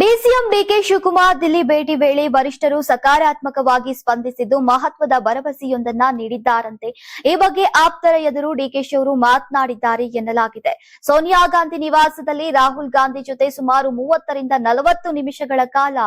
DCM DK Shivakumar Delhi ಭೇಟಿ ವೇಳೆ ವರಿಷ್ಠರು ಸಕಾರಾತ್ಮಕವಾಗಿ ಸ್ಪಂದಿಸಿದ್ದು ಮಹತ್ವದ ಭರವಸೆಯೊಂದನ್ನ ನೀಡಿದ್ದಾರಂತೆ. ಈ ಬಗ್ಗೆ ಆಪ್ತರ ಎದುರು ಡಿಕೆಶಿ ಅವರು ಮಾತನಾಡಿದ್ದಾರೆ ಎನ್ನಲಾಗಿದೆ. ಸೋನಿಯಾ ಗಾಂಧಿ ನಿವಾಸದಲ್ಲಿ ರಾಹುಲ್ ಗಾಂಧಿ ಜೊತೆ ಸುಮಾರು 30 ರಿಂದ 40 ನಿಮಿಷಗಳ ಕಾಲ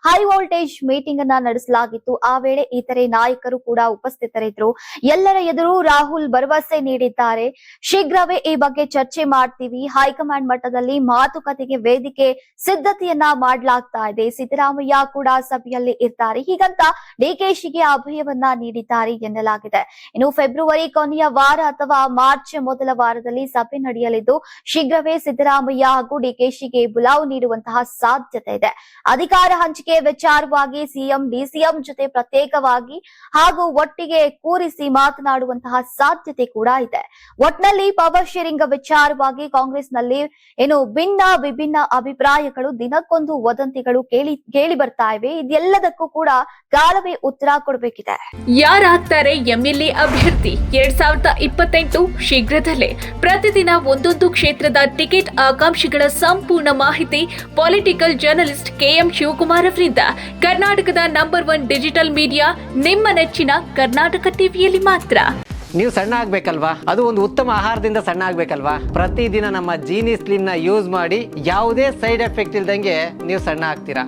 ಹೈ ವೋಲ್ಟೇಜ್ ಮೀಟಿಂಗ್ ಅನ್ನ ನಡೆಸಲಾಗಿತ್ತು. ಆ ವೇಳೆ ಇತರೆ ನಾಯಕರು ಕೂಡ ಉಪಸ್ಥಿತರಿದ್ದರು. ಎಲ್ಲರ ಎದುರು ರಾಹುಲ್ ಭರವಸೆ ನೀಡಿದ್ದಾರೆ. ಶೀಘ್ರವೇ ಈ ಬಗ್ಗೆ ಚರ್ಚೆ ಮಾಡ್ತೀವಿ. ಹೈಕಮಾಂಡ್ ಮಟ್ಟದಲ್ಲಿ ಮಾತುಕತೆಗೆ ವೇದಿಕೆ ಸಿದ್ಧತೆಯನ್ನ ಮಾಡಲಾಗ್ತಾ ಇದೆ. ಸಿದ್ದರಾಮಯ್ಯ ಕೂಡ ಸಭೆಯಲ್ಲಿ ಇರ್ತಾರೆ. ಹೀಗಂತ ಡಿಕೆಶಿಗೆ ಅಭಯವನ್ನ ನೀಡಿದ್ದಾರೆ ಎನ್ನಲಾಗಿದೆ. ಇನ್ನು ಫೆಬ್ರವರಿ ಕೊನೆಯ ವಾರ ಅಥವಾ ಮಾರ್ಚ್ ಮೊದಲ ವಾರದಲ್ಲಿ ಸಭೆ ನಡೆಯಲಿದ್ದು ಶೀಘ್ರವೇ ಸಿದ್ದರಾಮಯ್ಯ ಹಾಗೂ ಡಿಕೆಶಿಗೆ ಬುಲಾವ್ ನೀಡುವಂತಹ ಸಾಧ್ಯತೆ ಇದೆ. ಅಧಿಕಾರ ಹಂಚಿಕೆ ವಿಚಾರವಾಗಿ ಸಿಎಂ ಡಿಸಿಎಂ ಜೊತೆ ಪ್ರತ್ಯೇಕವಾಗಿ ಹಾಗೂ ಒಟ್ಟಿಗೆ ಕೂರಿಸಿ ಮಾತನಾಡುವಂತಹ ಸಾಧ್ಯತೆ ಕೂಡ ಇದೆ. ಒಟ್ನಲ್ಲಿ ಪವರ್ ಶೇರಿಂಗ್ ವಿಚಾರವಾಗಿ ಕಾಂಗ್ರೆಸ್ನಲ್ಲಿ ವಿಭಿನ್ನ ಅಭಿಪ್ರಾಯಗಳು ದಿನಕ್ಕೊಂದು ವದಂತಿಗಳು ಕೇಳಿ ಬರ್ತಾ ಇವೆ. ಇದೆಲ್ಲದಕ್ಕೂ ಕೂಡ ಕಾಲವೇ ಉತ್ತರ ಕೊಡಬೇಕಿದೆ. ಯಾರಾಗ್ತಾರೆ ಎಂಎಲ್ಎ ಅಭ್ಯರ್ಥಿ 2028 ಶೀಘ್ರದಲ್ಲೇ ಪ್ರತಿದಿನ ಒಂದೊಂದು ಕ್ಷೇತ್ರದ ಟಿಕೆಟ್ ಆಕಾಂಕ್ಷಿಗಳ ಸಂಪೂರ್ಣ ಮಾಹಿತಿ ಪೊಲಿಟಿಕಲ್ ಜರ್ನಲಿಸ್ಟ್ ಕೆಎಂ ಶಿವಕುಮಾರ್ ಅವರಿಂದ ಕರ್ನಾಟಕದ ನಂಬರ್ 1 ಡಿಜಿಟಲ್ ಮೀಡಿಯಾ ನಿಮ್ಮ ನೆಚ್ಚಿನ ಕರ್ನಾಟಕ ಟಿವಿಯಲ್ಲಿ ಮಾತ್ರ. ನೀವು ಸಣ್ಣ ಆಗ್ಬೇಕಲ್ವಾ? ಅದು ಒಂದು ಉತ್ತಮ ಆಹಾರದಿಂದ ಸಣ್ಣ ಆಗ್ಬೇಕಲ್ವಾ? ಪ್ರತಿದಿನ ನಮ್ಮ ಜೀನಿ ಸ್ಲಿಮ್ ನ ಯೂಸ್ ಮಾಡಿ ಯಾವುದೇ ಸೈಡ್ ಎಫೆಕ್ಟ್ ಇಲ್ದಂಗೆ ನೀವು ಸಣ್ಣ ಆಗ್ತೀರಾ.